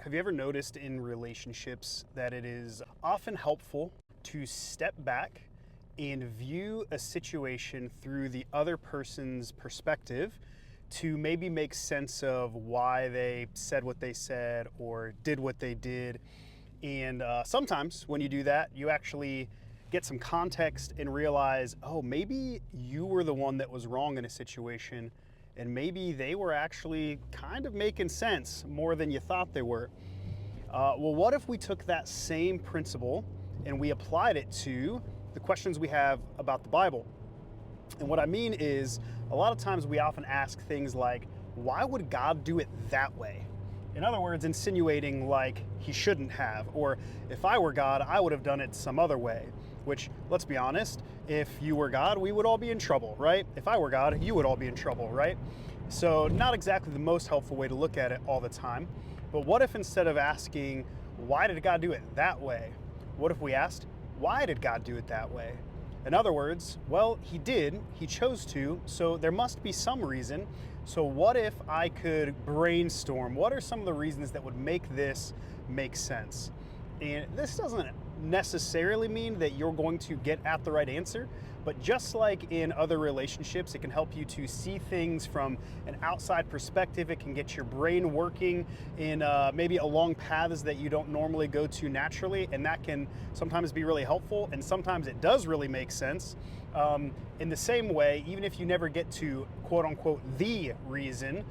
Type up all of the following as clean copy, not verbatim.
Have you ever noticed in relationships that it is often helpful to step back and view a situation through the other person's perspective to maybe make sense of why they said what they said or did what they did? And sometimes when you do that, you actually get some context and realize, oh, maybe you were the one that was wrong in a situation, and maybe they were actually kind of making sense more than you thought they were. Well, what if we took that same principle and we applied it to the questions we have about the Bible? And what I mean is, a lot of times we often ask things like, why would God do it that way? In other words, insinuating like he shouldn't have, or if I were God, I would have done it some other way. Which, let's be honest, if you were God, we would all be in trouble, right? If I were God, you would all be in trouble, right? So not exactly the most helpful way to look at it all the time. But what if instead of asking, why did God do it that way? What if we asked, why did God do it that way? In other words, well, he did, he chose to, so there must be some reason. So what if I could brainstorm? What are some of the reasons that would make this make sense? And this doesn't necessarily mean that you're going to get at the right answer, but just like in other relationships, it can help you to see things from an outside perspective. It can get your brain working in maybe along paths that you don't normally go to naturally, and that can sometimes be really helpful, and sometimes it does really make sense. In the same way, even if you never get to quote unquote the reason,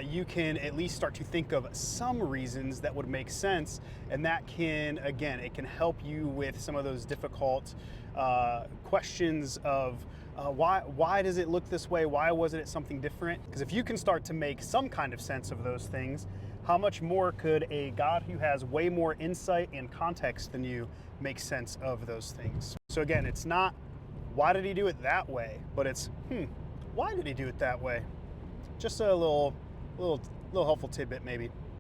you can at least start to think of some reasons that would make sense, and that can, again, it can help you with some of those difficult questions of why does it look this way? Why wasn't it something different? Because if you can start to make some kind of sense of those things, how much more could a God who has way more insight and context than you make sense of those things? So again, it's not why did he do it that way, but it's why did he do it that way? Just a little helpful tidbit maybe.